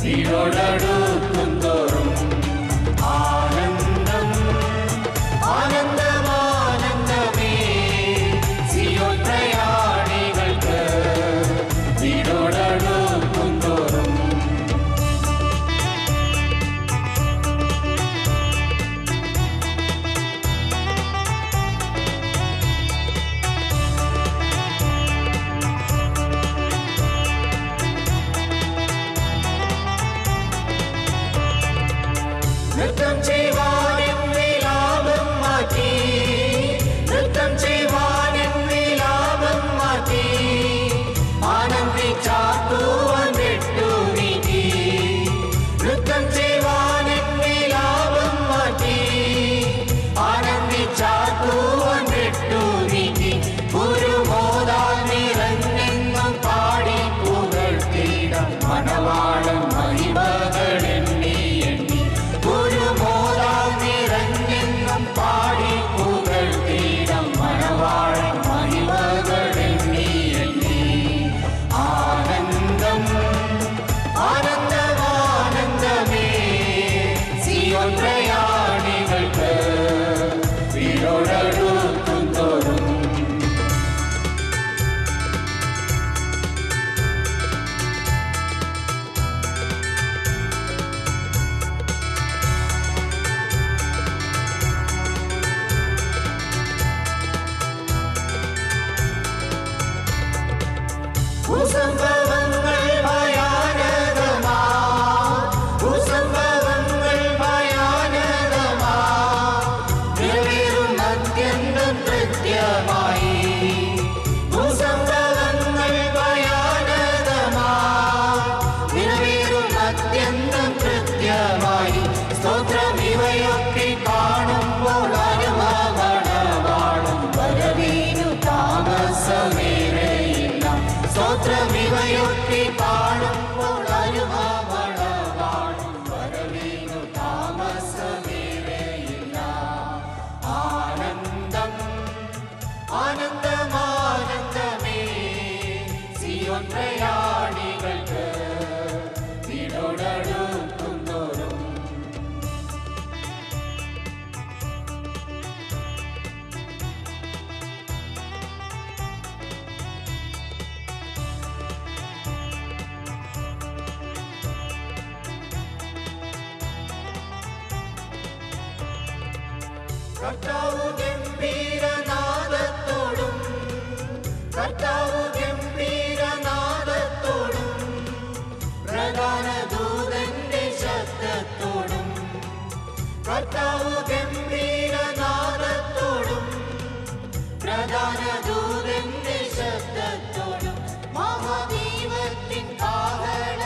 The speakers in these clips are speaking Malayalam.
വീടോടടുക്കുന്തോറും ആനന്ദം ആനന്ദമാനന്ദമേ സിയോൻ പ്രയാണികൾക്ക് വീടോടടുക്കുന്തോറും നൃത്തം ചെയ്യുവാൻ വിലാപം മാറ്റി നൃത്തം ചെയ്യുവാൻ വിലാപം മാറ്റി ആനന്ദിച്ചാർത്തുവാൻ വിട്ടു നീക്കി നൃത്തം ചെയ്യുവാൻ വിലാപം മാറ്റി ആനന്ദിച്ചാർത്തുവാൻ വിട്ടു നീക്കി ഒരു മോദാൽ നിറഞ്ഞെന്നും പാടി പുകഴ്ത്തിയിടം മണവാളൻ മഹിമകളെണ്ണി ഒരു മോദാൽ നിറഞ്ഞെന്നും പാടി പുകഴ്ത്തിയിടം മണവാളൻ മഹിമകളെണ്ണി ആനന്ദം ആനന്ദമാനന്ദമേ സിയോൻ പ്രയാണികൾക്ക് വീടോടടുക്കുന്തോറും ഭൂസംഭവങ്ങൾ ഭയാനകമാ ഭൂസംഭവങ്ങൾ ഭയാനകമാ നിറവേറും അത്യന്തം കൃത്യമായി ഭൂസംഭവങ്ങൾ ഭയാനകമാ നിറവേറും അത്യന്തം കൃത്യമായി സ്തോത്രം ഇവയൊക്കെ കാണുമ്പോൾ അനുഭവണവാളും വരവീനു താമസമേറെയില്ല സ്തോത്രം ഇവയൊക്കെ കാണുമ്പോൾ അനുഭവണവാളും വരവീനു താമസമേറെയില്ല ആനന്ദം ആനന്ദമാനന്ദമേ സിയോൻ പ്രയാണികൾക്ക് വീടോടടുക്കുന്തോറും കർത്താവ് ഗംഭീരനാദത്തോടും കർത്താവ് ഗംഭീരനാദത്തോടും പ്രധാന ദൂതന്റെ ശബ്ദത്തോടും കർത്താവ് ഗംഭീരനാദത്തോടും പ്രധാന ദൂതന്റെ ശബ്ദത്തോടും മഹാദൈവത്തിൻ കാഹളനാദത്തോടും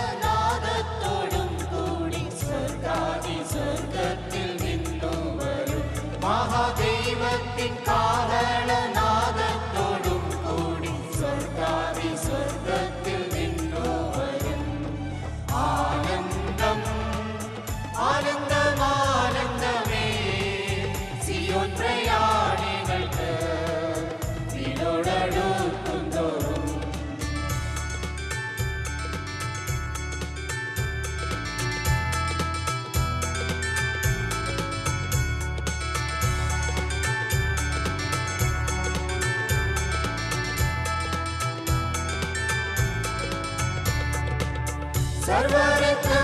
കൂടി സ്വർഗാദി സ്വർഗത്തിൽ നിന്നു വരും മഹാദൈവത്തിൻ കാഹളനാദത്തോടും കൂടി സ്വർഗാദി സ്വർഗത്തിൽ നിന്നു വരും ആനന്ദം ആനന്ദമാനന്ദമേ സിയോൻ പ്രയാണികൾക്ക് വീടോടടുക്കുന്തോറും സർവരത്ന